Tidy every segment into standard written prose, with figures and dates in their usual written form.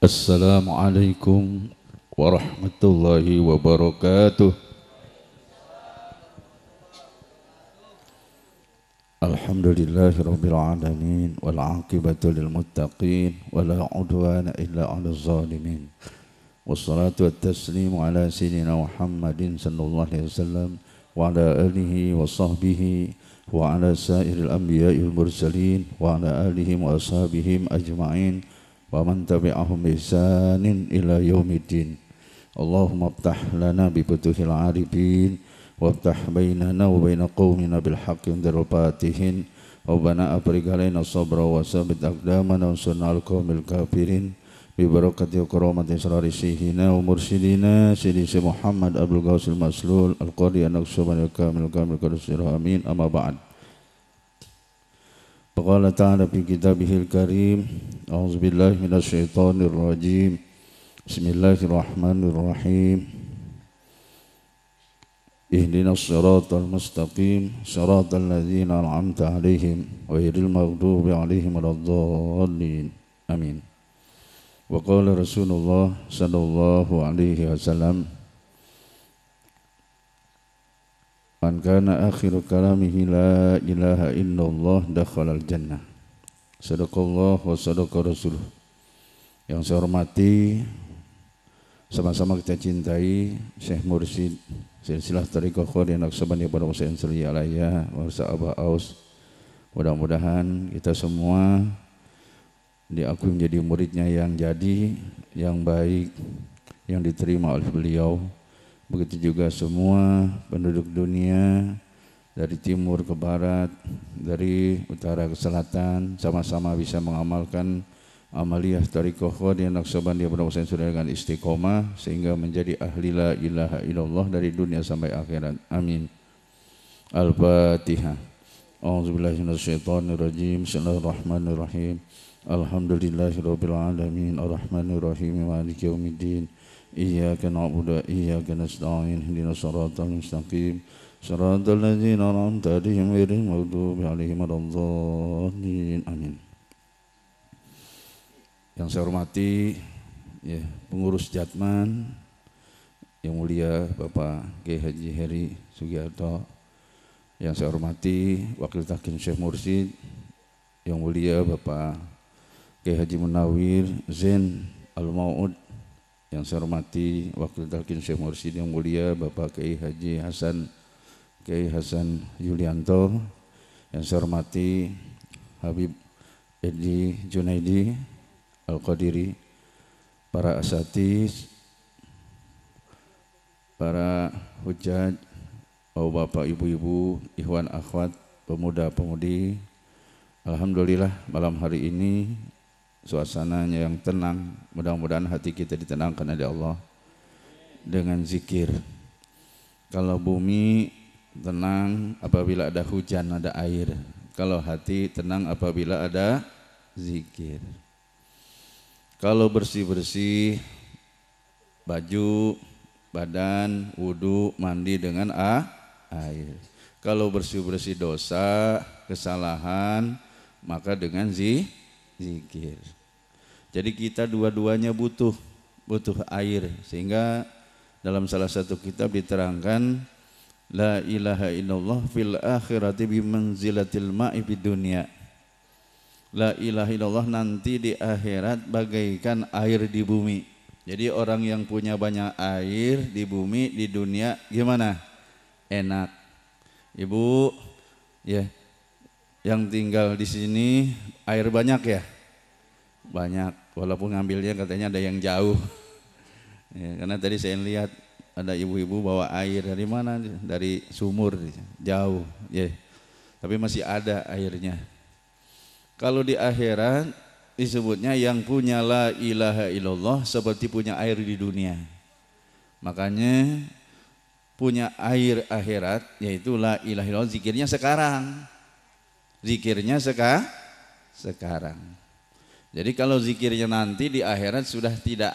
Assalamualaikum warahmatullahi wabarakatuh. Alhamdulillahirabbil alamin wal aqibatu lil muttaqin wala udwana illa 'alal zalimin. Wassalatu wassalamu ala sayyidina Muhammadin sallallahu alaihi wasallam wa ala alihi wa sahbihi wa ala sairil anbiya'i wal mursalin wa ala alihim wa ashabihim ajma'in wa man tabi'ahum bi ihsanin ila yaumiddin. Allahumma iftah lana bi futuhil arifin waftah bainana wa baina qaumina bil haqqi wa darul fatihin wa bana afriq alaina sabra wa sabit aqdamana wa sunna al qaumil kafirin bi barakati wa karamati sirri sihina wa mursidina sayyidi Muhammad Abdul Ghausil Maslul al qadi an-naqsabani kamil qadasir amin amma ba'd. Qala ta'ala fi kitabihil karim a'udzu billahi minasy syaithanir rajim. Bismillahirrahmanirrahim. Ihdinas siratal mustaqim siratal ladzina an'amta 'alaihim ghairil maghdubi 'alaihim waladdallin. Amin. Wa qala Rasulullah sallallahu alaihi wasallam, man kana akhiru kalamihi la ilaha illallah dakhalal jannah. Sadaqallah wa sadaqa rasuluh. Yang saya hormati, sama-sama kita cintai Syekh Mursyid Silsilah Thariqah Qadhi Naqsabandi pada Husain Sri Alaiya wa Abah Aus. Mudah-mudahan kita semua diakui menjadi muridnya yang jadi, yang baik, yang diterima oleh beliau. Begitu juga semua penduduk dunia dari timur ke barat, dari utara ke selatan, sama-sama bisa mengamalkan amaliyah Thariqah Qadhi Naqsabandi pada Husain Sri dengan istiqomah sehingga menjadi ahli la ilaha illallah dari dunia sampai akhirat. Amin. Al-Fatihah. A'udzubillahi minasyaitonir rajim. Bismillahirrahmanirrahim. Alhamdulillahirabbil alamin arrahmanir rahim maliki yaumiddin. Iyyaka na'budu wa iyyaka nasta'in ihdinas siratal mustaqim siratal ladzina an'amta 'alaihim ghairil maghdubi 'alaihim waladdallin. Amin. Yang saya hormati ya, pengurus Jatman yang mulia Bapak Kiai Haji Heri Sugiarto, yang saya hormati Wakil Takin Syekh Mursyid yang mulia Bapak Kiai Haji Munawir Zain Al-Mau'ud, yang saya hormati Wakil Takin Syekh Mursyid yang mulia Bapak Kiai Haji Hasan Yulianto, yang saya hormati Habib Edi Junaidi Al-Qadiri, para asatiz, para hujjaj, bapak, ibu-ibu, ikhwan, akhwat, pemuda-pemudi. Alhamdulillah malam hari ini suasananya yang tenang. Mudah-mudahan hati kita ditenangkan oleh Allah dengan zikir. Kalau bumi tenang apabila ada hujan, ada air. Kalau hati tenang apabila ada zikir. Kalau bersih-bersih baju, badan, wudu, mandi dengan air. Kalau bersih-bersih dosa, kesalahan, maka dengan zikir. Jadi kita dua-duanya butuh air, sehingga dalam salah satu kitab diterangkan la ilaha illallah fil akhirati bimanzilatil ma'i fid dunya. La ilaha illallah nanti di akhirat bagaikan air di bumi. Jadi orang yang punya banyak air di bumi, di dunia gimana? Enak. Ibu ya, yang tinggal di sini air banyak ya? Banyak, walaupun ngambilnya katanya ada yang jauh. Ya, karena tadi saya lihat ada ibu-ibu bawa air dari mana? Dari sumur, jauh. Ya. Tapi masih ada airnya. Kalau di akhirat disebutnya yang punya la ilaha illallah seperti punya air di dunia. Makanya punya air akhirat yaitu la ilaha illallah, zikirnya sekarang. Zikirnya sekarang. Jadi kalau zikirnya nanti di akhirat sudah tidak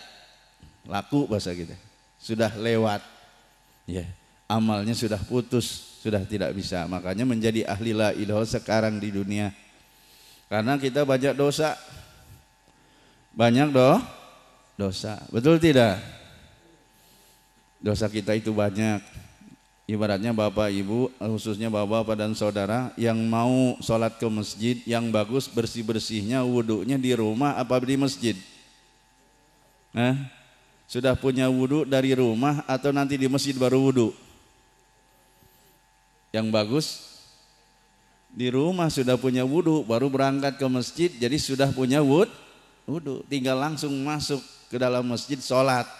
laku bahasa kita. Sudah lewat. Ya, amalnya sudah putus, sudah tidak bisa. Makanya menjadi ahli la ilaha illallah sekarang di dunia. Karena kita banyak dosa. Banyak dosa. Betul tidak? Dosa kita itu banyak. Ibaratnya bapak ibu, khususnya bapak dan saudara yang mau sholat ke masjid, yang bagus bersih-bersihnya wudhunya di rumah apa di masjid? Sudah punya wudhu dari rumah atau nanti di masjid baru wudhu? Yang bagus di rumah sudah punya wudhu, baru berangkat ke masjid, jadi sudah punya wudhu, tinggal langsung masuk ke dalam masjid sholat.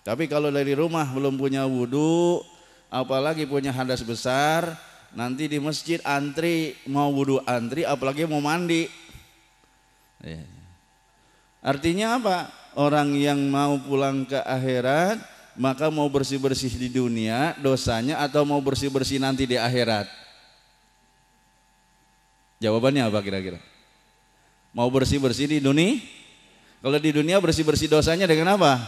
Tapi kalau dari rumah belum punya wudhu, apalagi punya hadas besar, nanti di masjid antri, mau wudhu antri, apalagi mau mandi. Artinya apa? Orang yang mau pulang ke akhirat, maka mau bersih-bersih di dunia dosanya atau mau bersih-bersih nanti di akhirat? Jawabannya apa kira-kira? Mau bersih-bersih di dunia? Kalau di dunia bersih-bersih dosanya dengan apa?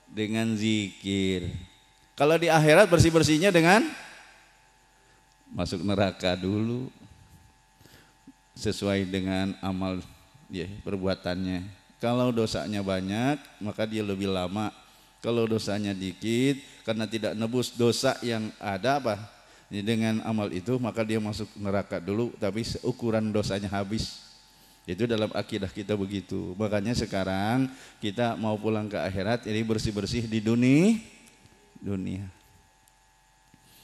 Dengan zikir. Kalau di akhirat bersih-bersihnya dengan masuk neraka dulu sesuai dengan amal perbuatannya. Kalau dosanya banyak maka dia lebih lama. Kalau dosanya dikit karena tidak nebus dosa yang ada dengan amal itu, maka dia masuk neraka dulu tapi seukuran dosanya habis. Itu dalam akidah kita begitu. Makanya sekarang kita mau pulang ke akhirat jadi bersih-bersih di dunia.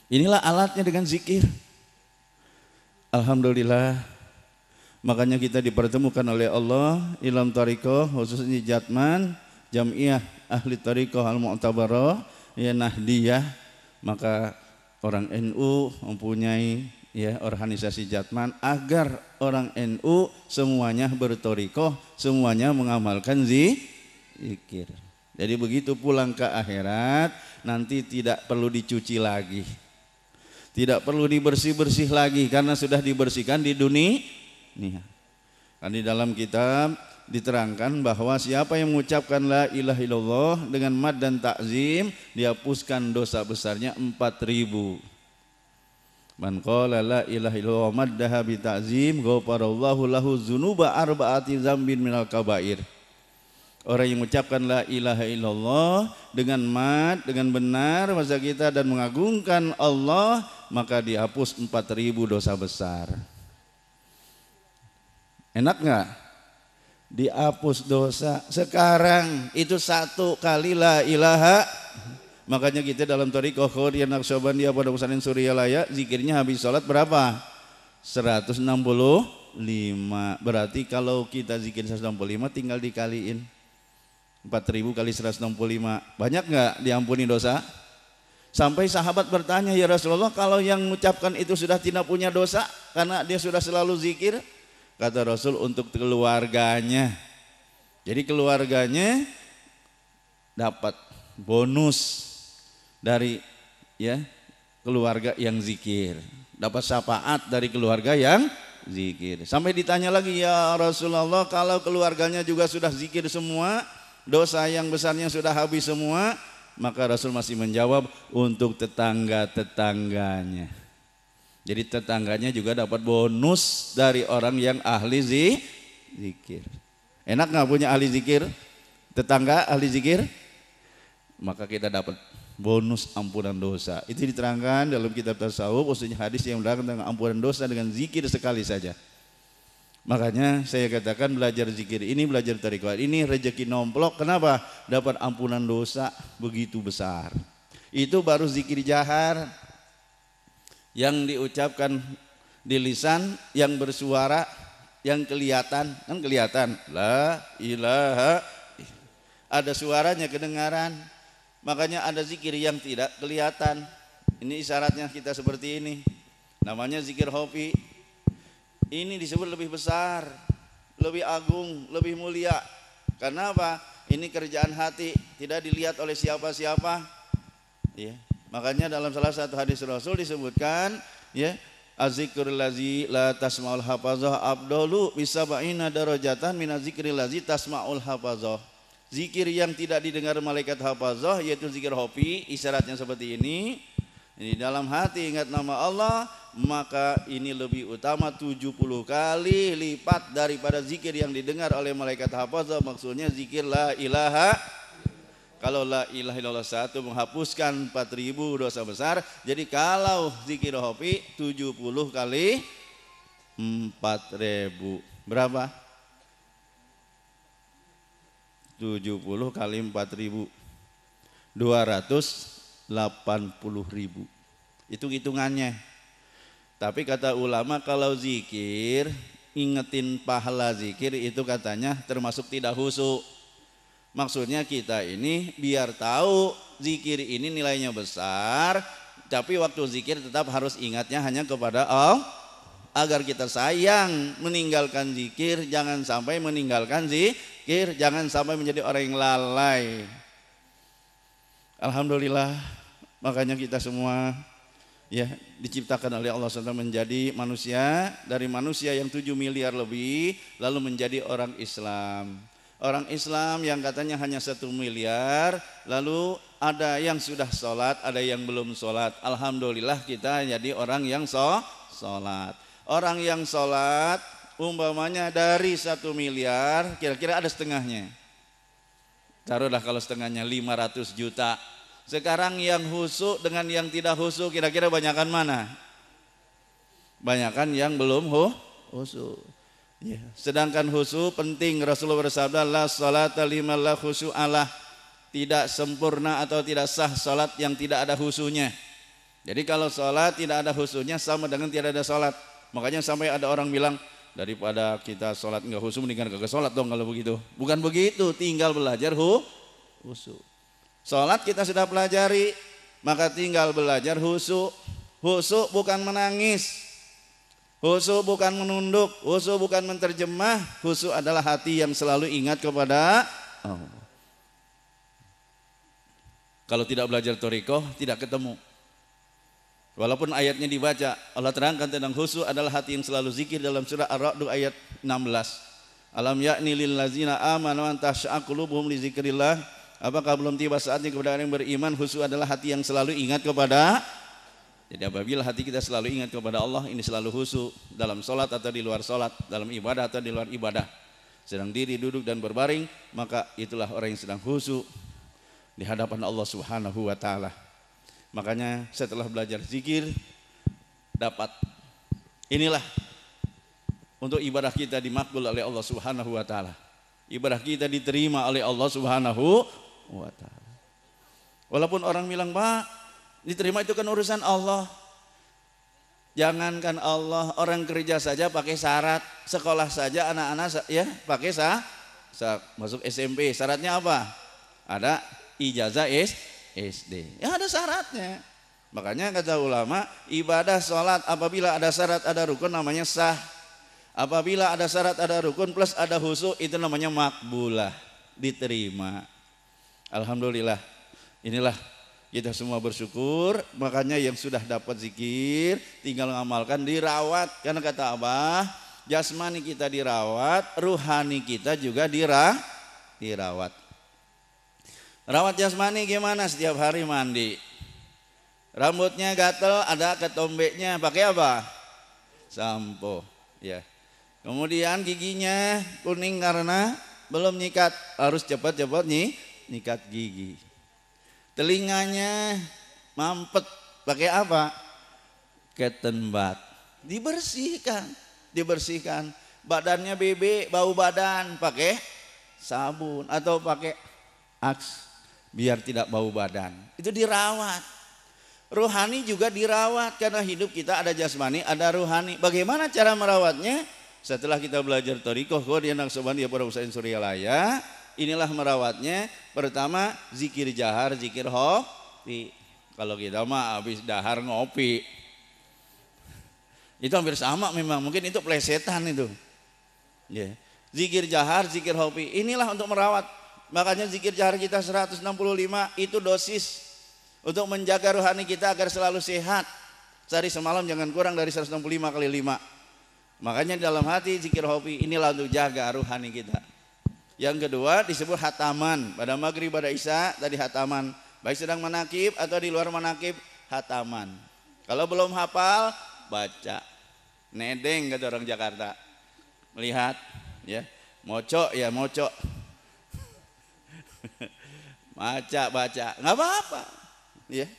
Inilah alatnya dengan zikir. Alhamdulillah. Makanya kita dipertemukan oleh Allah dalam thariqah, khususnya Jatman Jam'iyah Ahli Thariqah Al-Mu'tabarah Nahdiyah. Maka orang NU mempunyai organisasi Jatman agar orang NU semuanya berthariqah, semuanya mengamalkan zikir. Jadi begitu pulang ke akhirat nanti tidak perlu dicuci lagi, tidak perlu dibersih-bersih lagi karena sudah dibersihkan di dunia. Kan di dalam kitab diterangkan bahwa siapa yang mengucapkan la ilaha illallah dengan mad dan ta'zim, dihapuskan dosa besarnya 4.000. Man qala la ilaha illallah maddaha bi ta'zim ghafarallahu lahu dzunuba arba'ati dzambin minal kabair. Orang yang mengucapkan la ilaha illallah dengan mad, dengan benar bahasa kita dan mengagungkan Allah, maka dihapus 4.000 dosa besar. Enak nggak? Dihapus dosa. Sekarang itu 1 kali la ilaha. Makanya kita dalam thariqah Qadiriyah Naqsyabandiyah pada Pesantren Suryalaya zikirnya habis sholat berapa? 165. Berarti kalau kita zikir 165 tinggal dikaliin 4.000 kali 165. Banyak nggak diampuni dosa? Sampai sahabat bertanya, ya Rasulullah, kalau yang mengucapkan itu sudah tidak punya dosa karena dia sudah selalu zikir? Kata Rasul, untuk keluarganya. Jadi keluarganya dapat bonus dari keluarga yang zikir, dapat syafaat dari keluarga yang zikir. Sampai ditanya lagi, ya Rasulullah, kalau keluarganya juga sudah zikir semua, dosa yang besarnya sudah habis semua, maka Rasul masih menjawab untuk tetangga-tetangganya. Jadi tetangganya juga dapat bonus dari orang yang ahli zikir. Enak nggak punya ahli zikir? Tetangga ahli zikir? Maka kita dapat bonus ampunan dosa. Itu diterangkan dalam kitab tasawuf, khususnya hadis yang menerangkan tentang ampunan dosa dengan zikir sekali saja. Makanya saya katakan belajar zikir ini, belajar thariqah ini rezeki nomplok. Kenapa? Dapat ampunan dosa begitu besar. Itu baru zikir jahar yang diucapkan di lisan, yang bersuara, yang kelihatan. Kan kelihatan la ilaha, ada suaranya kedengaran. Makanya ada zikir yang tidak kelihatan. Ini isyaratnya kita seperti ini. Namanya zikir hofi. Ini disebut lebih besar, lebih agung, lebih mulia. Karena apa? Ini kerjaan hati, tidak dilihat oleh siapa-siapa. Makanya dalam salah satu hadis Rasul disebutkan, az-zikrul ladzi la tasma'ul hafazah afdalu bisab'ina darajatan min az-zikril ladzi tasma'ul hafazah. Zikir yang tidak didengar malaikat hafazah yaitu zikir hofi, isyaratnya seperti ini. Dalam hati ingat nama Allah, maka ini lebih utama 70 kali lipat daripada zikir yang didengar oleh malaikat hafazah. Maksudnya zikir la ilaha. Kalau la ilaha illallah satu menghapuskan 4.000 dosa besar. Jadi kalau zikir hobi 70 kali 4.000 berapa? 70 kali 4.000 280.000. Itu hitungannya. Tapi kata ulama kalau zikir, ingetin pahala zikir itu katanya termasuk tidak khusyuk. Maksudnya kita ini biar tahu zikir ini nilainya besar, tapi waktu zikir tetap harus ingatnya hanya kepada Allah. Agar kita sayang meninggalkan zikir, jangan sampai meninggalkan zikir, jangan sampai menjadi orang yang lalai. Alhamdulillah, makanya kita semua ya diciptakan oleh Allah SWT menjadi manusia, dari manusia yang 7 miliar lebih lalu menjadi orang Islam. Orang Islam yang katanya hanya 1 miliar, lalu ada yang sudah sholat, ada yang belum sholat. Alhamdulillah kita jadi orang yang sholat. Orang yang sholat umpamanya dari 1 miliar kira-kira ada setengahnya. Taruhlah kalau setengahnya 500 juta. Sekarang yang khusyuk dengan yang tidak khusyuk kira-kira banyakan mana? Banyakan yang belum khusyuk. Ya. Sedangkan khusyuk penting. Rasulullah bersabda la salata liman la khusyu'alah. Tidak sempurna atau tidak sah salat yang tidak ada khusyuknya. Jadi kalau salat tidak ada khusyuknya sama dengan tidak ada salat. Makanya sampai ada orang bilang daripada kita salat enggak khusyuk mendingan kagak salat dong kalau begitu. Bukan begitu, tinggal belajar khusyuk. Salat kita sudah pelajari, maka tinggal belajar khusyuk. Khusyuk bukan menangis, khusyuk bukan menunduk, khusyuk bukan menterjemah. Khusyuk adalah hati yang selalu ingat kepada Allah. Kalau tidak belajar thariqah tidak ketemu. Walaupun ayatnya dibaca, Allah terangkan tentang khusyuk adalah hati yang selalu zikir dalam surah Ar-Ra'd ayat 16. Alam ya'ni lil ladzina amanu an tash'a qulubuhum li zikrillah. Apakah belum tiba saatnya kepada orang yang beriman? Khusyuk adalah hati yang selalu ingat kepada. Jadi apabila hati kita selalu ingat kepada Allah, ini selalu khusyuk dalam sholat atau di luar sholat, dalam ibadah atau di luar ibadah, sedang diri, duduk dan berbaring, maka itulah orang yang sedang khusyuk di hadapan Allah Subhanahu wa taala. Makanya setelah belajar zikir dapat inilah untuk ibadah kita dimakbul oleh Allah Subhanahu wa taala. Ibadah kita diterima oleh Allah Subhanahu wa taala. Walaupun orang bilang, "Pak, diterima itu kan urusan Allah." Jangankan Allah, orang kerja saja pakai syarat, sekolah saja anak-anak ya pakai masuk SMP, syaratnya apa? Ada ijazah SD. Ya ada syaratnya. Makanya kata ulama, ibadah sholat apabila ada syarat ada rukun namanya sah. Apabila ada syarat ada rukun plus ada khusyuk itu namanya makbulah, diterima. Alhamdulillah. Inilah kita semua bersyukur. Makanya yang sudah dapat zikir tinggal ngamalkan, dirawat. Karena kata Abah, jasmani kita dirawat, ruhani kita juga dirawat. Rawat jasmani gimana? Setiap hari mandi. Rambutnya gatel, ada ketombeknya, pakai apa? Sampo. Ya. Kemudian giginya kuning karena belum nyikat, harus cepat-cepat nyikat gigi. Telinganya mampet, pakai apa? Cotton bud. Dibersihkan. Badannya bebek, bau badan, pakai sabun atau pakai Axe biar tidak bau badan. Itu dirawat. Rohani juga dirawat karena hidup kita ada jasmani, ada rohani. Bagaimana cara merawatnya? Setelah kita belajar thariqah Qadian Naqsabandiyah pada Usain Suryalaya, inilah merawatnya. Pertama zikir jahar, zikir hobi. Kalau kita mah habis dahar ngopi. Itu hampir sama memang, mungkin itu plesetan itu. Ya. Zikir jahar, zikir hobi. Inilah untuk merawat. Makanya zikir jahar kita 165 itu dosis untuk menjaga rohani kita agar selalu sehat. Sehari semalam jangan kurang dari 165 kali 5. Makanya dalam hati zikir hobi inilah untuk jaga rohani kita. Yang kedua disebut hataman. Pada maghrib pada isya tadi hataman. Baik sedang manakib atau di luar manakib hataman. Kalau belum hafal baca. Nedeng kata orang Jakarta. Melihat ya, mocok ya mocok. Baca, nggak apa-apa. Ya.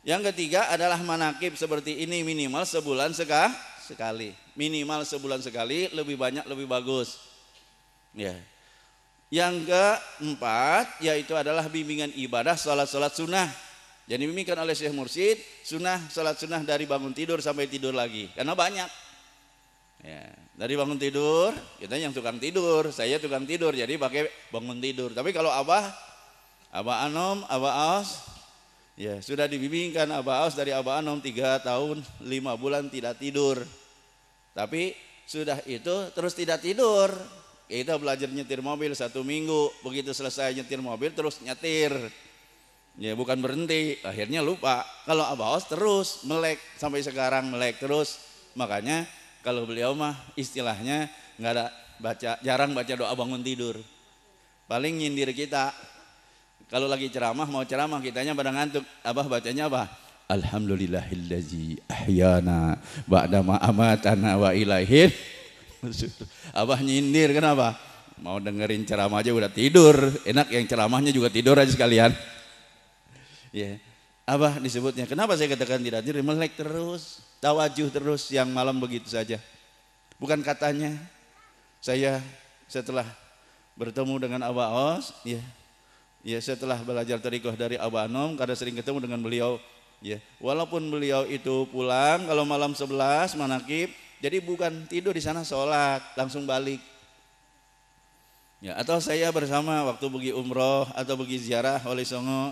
Yang ketiga adalah manakib seperti ini minimal sebulan sekali. Minimal sebulan sekali, lebih banyak lebih bagus. Ya. Yang keempat yaitu adalah bimbingan ibadah salat sunnah. Jadi dibimbingkan oleh Syekh Mursyid salat sunnah dari bangun tidur sampai tidur lagi. Karena banyak. Ya, dari bangun tidur, kita yang tukang tidur, saya tukang tidur, jadi pakai bangun tidur. Tapi kalau Abah Anom, Abah Aus, ya sudah dibimbingkan Abah Aus dari Abah Anom 3 tahun 5 bulan tidak tidur. Tapi sudah itu terus tidak tidur. Kita belajar nyetir mobil 1 minggu, begitu selesai nyetir mobil terus nyetir. Ya bukan berhenti, akhirnya lupa. Kalau Abah Aus terus melek sampai sekarang melek terus. Makanya kalau beliau mah istilahnya nggak ada jarang baca doa bangun tidur. Paling nyindir kita. Kalau lagi ceramah mau ceramah kitanya pada ngantuk. Abah bacanya apa? Alhamdulillahillazi ahyana ba'da ma amatana wa ilaihil. Abah nyindir kenapa? Mau dengerin ceramah aja udah tidur. Enak yang ceramahnya juga tidur aja sekalian. Ya. Abah disebutnya. Kenapa saya katakan tidak tidur? Melek terus, tawajuh terus yang malam begitu saja. Bukan katanya. Saya setelah bertemu dengan Abah Os, ya setelah belajar thariqah dari Abah Anom, karena sering ketemu dengan beliau, ya walaupun beliau itu pulang kalau malam 11 manakib, jadi bukan tidur di sana sholat langsung balik. Ya, atau saya bersama waktu pergi umroh atau pergi ziarah Wali Songo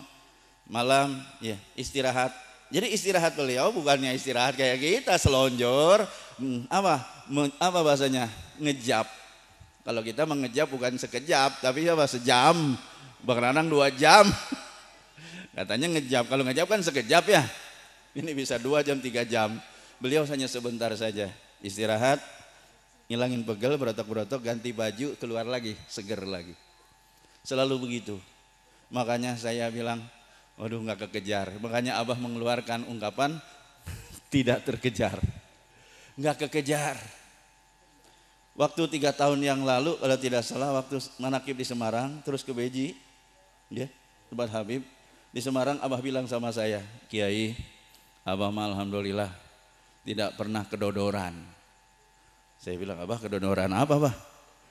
malam, ya istirahat. Jadi istirahat beliau bukannya istirahat kayak kita selonjor, apa bahasanya ngejap. Kalau kita mengejap bukan sekejap, tapi apa sejam. Bang Ranang 2 jam. Katanya ngejap. Kalau ngejap kan sekejap ya. Ini bisa 2 jam 3 jam. Beliau hanya sebentar saja istirahat, ngilangin pegel, berotok-berotok, ganti baju, keluar lagi, seger lagi. Selalu begitu. Makanya saya bilang, waduh nggak kekejar. Makanya Abah mengeluarkan ungkapan tidak terkejar. Nggak kekejar. Waktu 3 tahun yang lalu kalau tidak salah waktu manakib di Semarang terus ke Beji, ya tempat Habib di Semarang, Abah bilang sama saya, Kiai, Abah mah alhamdulillah tidak pernah kedodoran. Saya bilang, Abah kedodoran apa, Abah?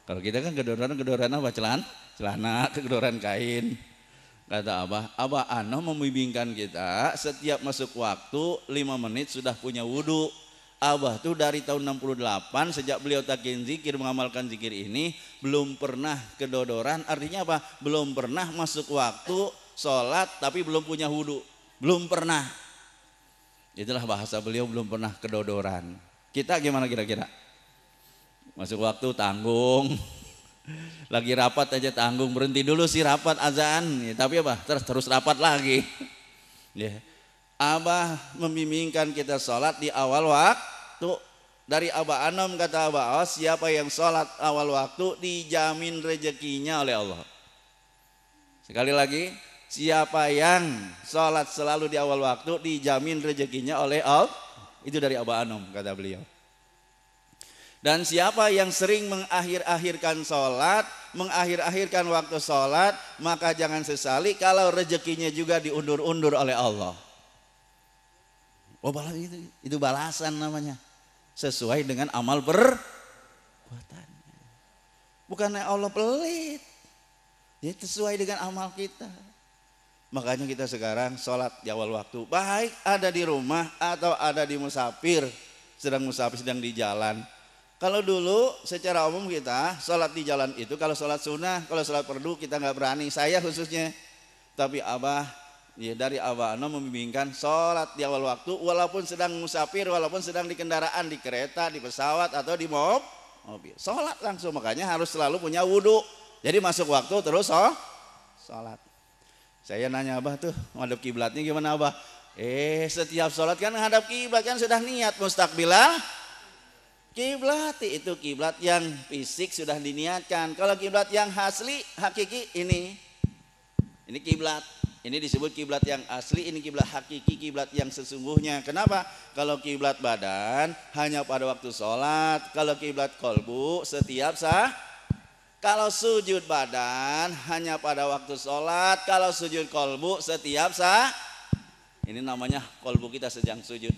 Kalau kita kan kedodoran apa? Celana, kedodoran kain. Kata Abah Anom membimbingkan kita setiap masuk waktu 5 menit sudah punya wudhu. Abah tuh dari tahun 68 sejak beliau takin zikir, mengamalkan zikir ini belum pernah kedodoran. Artinya apa? Belum pernah masuk waktu sholat tapi belum punya wudhu. Belum pernah. Itulah bahasa beliau, belum pernah kedodoran. Kita gimana kira-kira? Masuk waktu tanggung. Lagi rapat aja tanggung, berhenti dulu sih rapat azan. Ya, tapi apa? Terus rapat lagi. Ya. Abah membimbingkan kita sholat di awal waktu. Dari Abah Anom kata Abah Os, siapa yang sholat awal waktu dijamin rezekinya oleh Allah. Sekali lagi, siapa yang sholat selalu di awal waktu dijamin rezekinya oleh Allah. Itu dari Abah Anom kata beliau. Dan siapa yang sering mengakhir-akhirkan sholat, mengakhir-akhirkan waktu sholat, maka jangan sesali kalau rezekinya juga diundur-undur oleh Allah. Oh, itu balasan namanya. Sesuai dengan amal perbuatannya. Bukannya Allah pelit. Ya, sesuai dengan amal kita. Makanya kita sekarang sholat di awal waktu. Baik ada di rumah atau ada di musafir. Sedang di jalan. Kalau dulu secara umum kita sholat di jalan itu, kalau sholat sunnah, kalau sholat fardu kita nggak berani. Saya khususnya. Tapi Abah, ya dari Abah Anom membimbingkan sholat di awal waktu walaupun sedang musafir, walaupun sedang di kendaraan, di kereta, di pesawat atau di mobil. Sholat langsung, makanya harus selalu punya wudhu. Jadi masuk waktu terus sholat. Saya nanya Abah tuh, menghadap kiblatnya gimana Abah? Setiap sholat kan menghadap kiblat kan sudah niat mustaqbilal kiblat, itu kiblat yang fisik sudah diniatkan. Kalau kiblat yang asli, hakiki ini kiblat. Ini disebut kiblat yang asli, ini kiblat hakiki, kiblat yang sesungguhnya. Kenapa? Kalau kiblat badan hanya pada waktu sholat, kalau kiblat kolbu setiap sah. Kalau sujud badan hanya pada waktu sholat, kalau sujud kolbu setiap sah. Ini namanya kolbu kita sedang sujud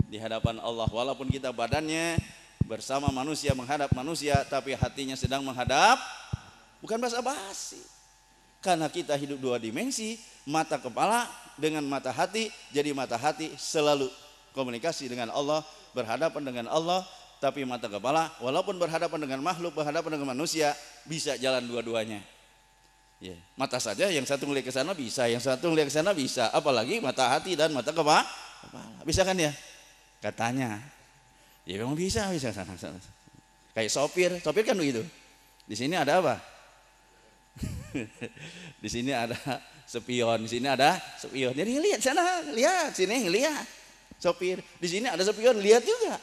di hadapan Allah. Walaupun kita badannya bersama manusia, menghadap manusia, tapi hatinya sedang menghadap, bukan basa-basi. Karena kita hidup dua dimensi, mata kepala dengan mata hati. Jadi mata hati selalu komunikasi dengan Allah, berhadapan dengan Allah. Tapi mata kepala walaupun berhadapan dengan makhluk, berhadapan dengan manusia, bisa jalan dua-duanya. Ya, mata saja yang satu melihat ke sana bisa, yang satu melihat ke sana bisa, apalagi mata hati dan mata kepala. Bisa kan ya? Katanya. Ya memang bisa. Kayak sopir kan begitu. Di sini ada apa? Di sini ada spion, di sini ada spion. Jadi lihat sana, lihat sini, lihat. Sopir, di sini ada spion, lihat juga.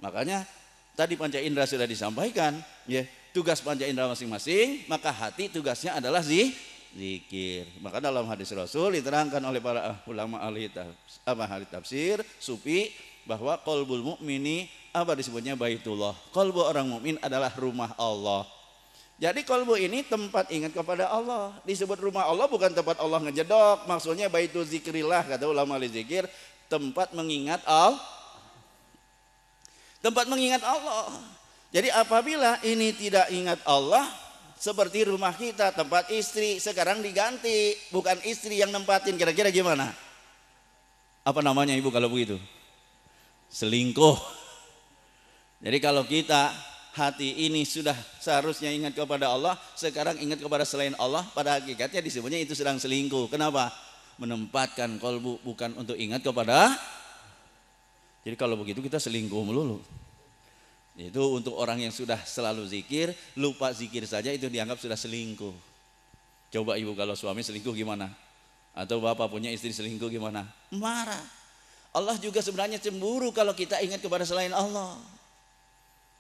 Makanya tadi panca indera sudah disampaikan, ya, tugas panca indera masing-masing, maka hati tugasnya adalah zikir. Maka dalam hadis Rasul diterangkan oleh para ulama ahli tafsir, sufi, bahwa qalbul mukmini apa disebutnya baitullah. Qalbu orang mukmin adalah rumah Allah. Jadi qalbu ini tempat ingat kepada Allah. Disebut rumah Allah bukan tempat Allah ngejedok, maksudnya baitul zikrillah kata ulama ahli zikir, tempat mengingat Allah. Tempat mengingat Allah. Jadi apabila ini tidak ingat Allah, seperti rumah kita, tempat istri, sekarang diganti. Bukan istri yang nempatin, kira-kira gimana? Apa namanya ibu kalau begitu? Selingkuh. Jadi kalau kita, hati ini sudah seharusnya ingat kepada Allah, sekarang ingat kepada selain Allah, pada hakikatnya disebutnya itu sedang selingkuh. Kenapa? Menempatkan kolbu bukan untuk ingat kepada. Jadi kalau begitu kita selingkuh melulu. Itu untuk orang yang sudah selalu zikir, lupa zikir saja itu dianggap sudah selingkuh. Coba ibu kalau suami selingkuh gimana? Atau bapak punya istri selingkuh gimana? Marah. Allah juga sebenarnya cemburu kalau kita ingat kepada selain Allah.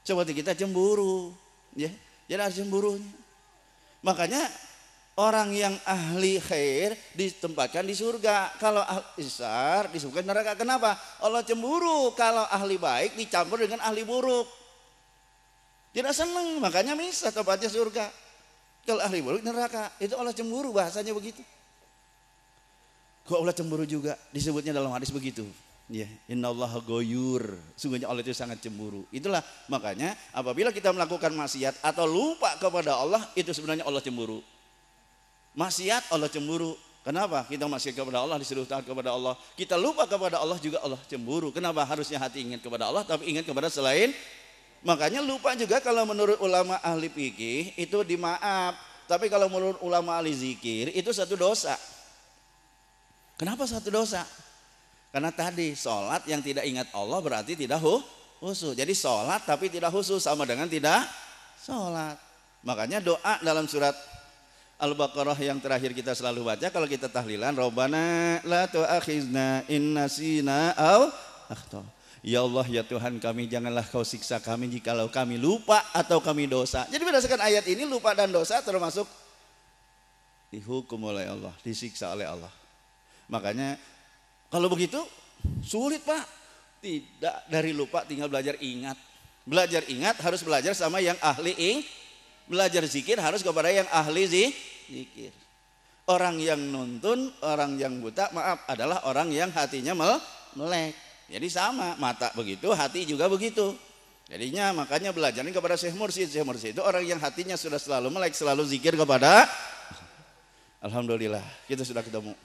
Coba kita cemburu, ya. Jadi harus cemburunya. Makanya orang yang ahli khair ditempatkan di surga. Kalau ahli syar disebutkan neraka. Kenapa? Allah cemburu kalau ahli baik dicampur dengan ahli buruk. Tidak senang, makanya misah tempatnya surga. Kalau ahli buruk neraka. Itu Allah cemburu, bahasanya begitu. Kok Allah cemburu juga? Disebutnya dalam hadis begitu. Ya, innallaha ghoyur. Sungguhnya Allah itu sangat cemburu. Itulah makanya apabila kita melakukan maksiat atau lupa kepada Allah, itu sebenarnya Allah cemburu. Maksiat Allah cemburu. Kenapa? Kita maksiat kepada Allah, disuruh taat kepada Allah. Kita lupa kepada Allah juga Allah cemburu. Kenapa? Harusnya hati ingat kepada Allah tapi ingat kepada selain. Makanya lupa juga kalau menurut ulama ahli fikih itu dimaaf. Tapi kalau menurut ulama ahli zikir itu satu dosa. Kenapa satu dosa? Karena tadi sholat yang tidak ingat Allah berarti tidak khusyuk. Jadi sholat tapi tidak khusyuk sama dengan tidak sholat. Makanya doa dalam surat Al-Baqarah yang terakhir kita selalu baca kalau kita tahlilan, Rabbana la tu'akhizna in nasina aw akhta. Ya Allah ya Tuhan kami, janganlah kau siksa kami jikalau kami lupa atau kami dosa. Jadi berdasarkan ayat ini lupa dan dosa termasuk dihukum oleh Allah, disiksa oleh Allah. Makanya kalau begitu sulit Pak. Tidak dari lupa tinggal belajar ingat. Belajar ingat harus belajar sama yang ahli belajar zikir harus kepada yang ahli zikir. Orang yang nuntun, orang yang buta maaf adalah orang yang hatinya melek. Jadi sama, mata begitu, hati juga begitu. Jadinya makanya belajarnya kepada Syekh Mursyid. Syekh Mursyid itu orang yang hatinya sudah selalu melek, selalu zikir kepada. Alhamdulillah kita sudah ketemu.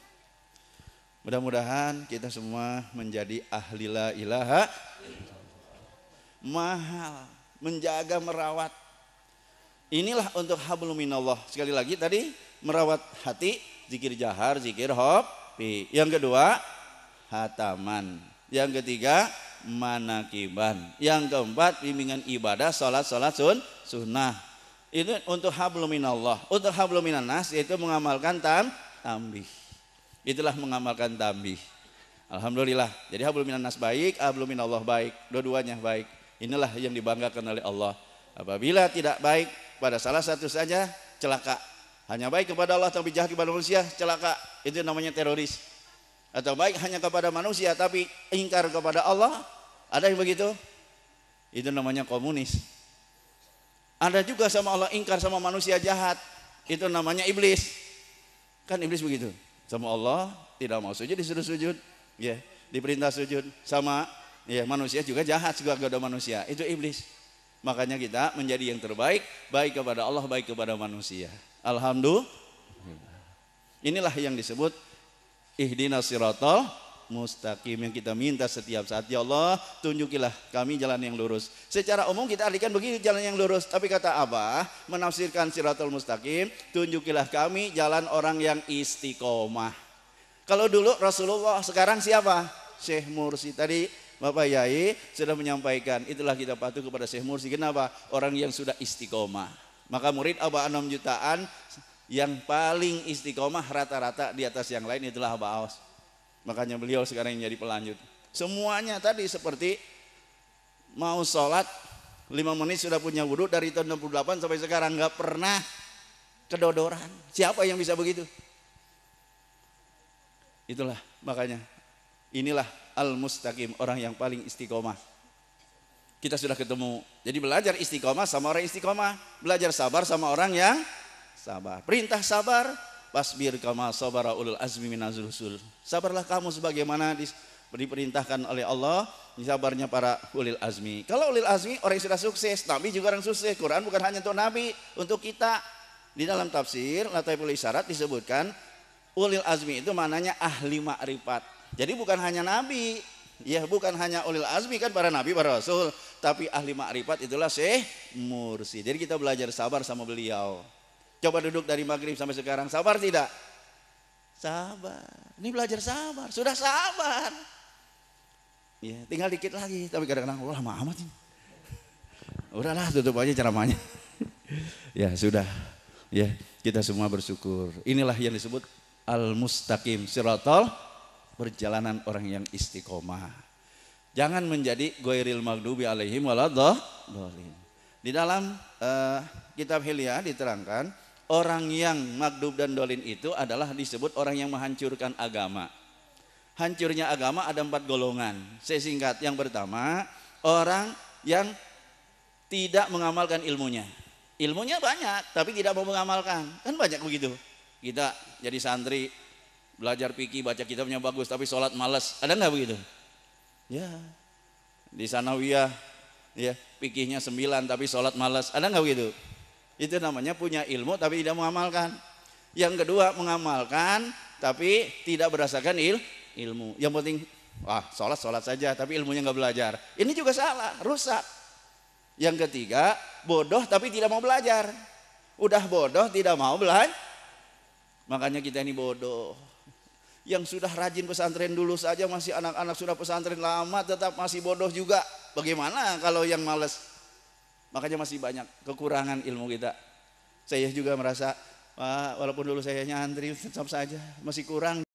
Mudah-mudahan kita semua menjadi ahli la ilaha. Mahal, menjaga, merawat. Inilah untuk hablum minallah. Sekali lagi tadi merawat hati, zikir jahar, zikir hobi. Yang kedua, hataman. Yang ketiga, manakiban. Yang keempat, bimbingan ibadah, salat sunnah. Itu untuk hablum minallah. Untuk hablum minannas yaitu mengamalkan tambih. Itulah mengamalkan tambih. Alhamdulillah. Jadi hablum minannas baik, hablum minallah baik. Dua-duanya baik. Inilah yang dibanggakan oleh Allah. Apabila tidak baik pada salah satu saja celaka. Hanya baik kepada Allah tapi jahat kepada manusia, celaka. Itu namanya teroris. Atau baik hanya kepada manusia tapi ingkar kepada Allah, ada yang begitu? Itu namanya komunis. Ada juga sama Allah ingkar sama manusia jahat, itu namanya iblis. Kan iblis begitu. Sama Allah tidak mau sujud disuruh sujud, ya, diperintah sujud. Sama ya manusia juga jahat juga kepada manusia, itu iblis. Makanya kita menjadi yang terbaik, baik kepada Allah, baik kepada manusia. Alhamdulillah. Inilah yang disebut ihdinas siratal mustaqim, yang kita minta setiap saat. Ya Allah, tunjukilah kami jalan yang lurus. Secara umum kita artikan begini, jalan yang lurus. Tapi kata Abah menafsirkan siratal mustaqim, tunjukilah kami jalan orang yang istiqomah. Kalau dulu Rasulullah, sekarang siapa? Syekh Mursi. Tadi Bapak Yai sudah menyampaikan, itulah kita patuh kepada Syekh Mursi. Kenapa? Orang yang sudah istiqomah. Maka murid Abah 6 jutaan yang paling istiqomah rata-rata di atas yang lain itulah Abah Aos. Makanya beliau sekarang yang jadi pelanjut. Semuanya tadi seperti mau sholat 5 menit sudah punya wudhu, dari tahun 68 sampai sekarang nggak pernah kedodoran. Siapa yang bisa begitu? Itulah makanya inilah al-mustaqim, orang yang paling istiqomah. Kita sudah ketemu. Jadi belajar istiqomah sama orang istiqomah, belajar sabar sama orang yang sabar. Perintah sabar, wasbir kama sabara ulul azmi minazul rusul. Sabarlah kamu sebagaimana diperintahkan oleh Allah, sabarnya para ulil azmi. Kalau ulil azmi orang yang sudah sukses, Nabi juga orang sukses. Quran bukan hanya untuk Nabi, untuk kita. Di dalam tafsir Lataiful Isyarat disebutkan ulil azmi itu maknanya ahli ma'rifat. Jadi bukan hanya Nabi, ya bukan hanya ulil azmi kan para Nabi, para Rasul, tapi ahli ma'rifat itulah Syekh Mursi. Jadi kita belajar sabar sama beliau. Coba duduk dari maghrib sampai sekarang, sabar tidak? Sabar. Ini belajar sabar, sudah sabar. Ya, tinggal dikit lagi, tapi kadang-kadang wah lama amat ini. Udahlah tutup aja ceramahnya. Ya sudah. Ya, kita semua bersyukur. Inilah yang disebut al-mustaqim, siratal, perjalanan orang yang istiqomah. Jangan menjadi ghairil maghdubi alaihim waladhdallin. Di dalam kitab Hilya diterangkan, orang yang maghdub dan dolin itu adalah disebut orang yang menghancurkan agama. Hancurnya agama ada 4 golongan. Saya singkat, yang pertama orang yang tidak mengamalkan ilmunya. Ilmunya banyak tapi tidak mau mengamalkan. Kan banyak begitu. Kita jadi santri, belajar fikih, baca kitabnya bagus tapi sholat malas. Ada nggak begitu? Ya. Di sanawiyah ya fikihnya 9 tapi sholat malas. Ada nggak begitu? Itu namanya punya ilmu tapi tidak mengamalkan. Yang kedua mengamalkan tapi tidak berdasarkan ilmu. Yang penting sholat saja tapi ilmunya nggak belajar. Ini juga salah, rusak. Yang ketiga bodoh tapi tidak mau belajar. Udah bodoh tidak mau belajar. Makanya kita ini bodoh. Yang sudah rajin pesantren dulu saja masih anak-anak, sudah pesantren lama tetap masih bodoh juga. Bagaimana kalau yang malas? Makanya masih banyak kekurangan ilmu kita. Saya juga merasa walaupun dulu saya nyantri tetap saja masih kurang.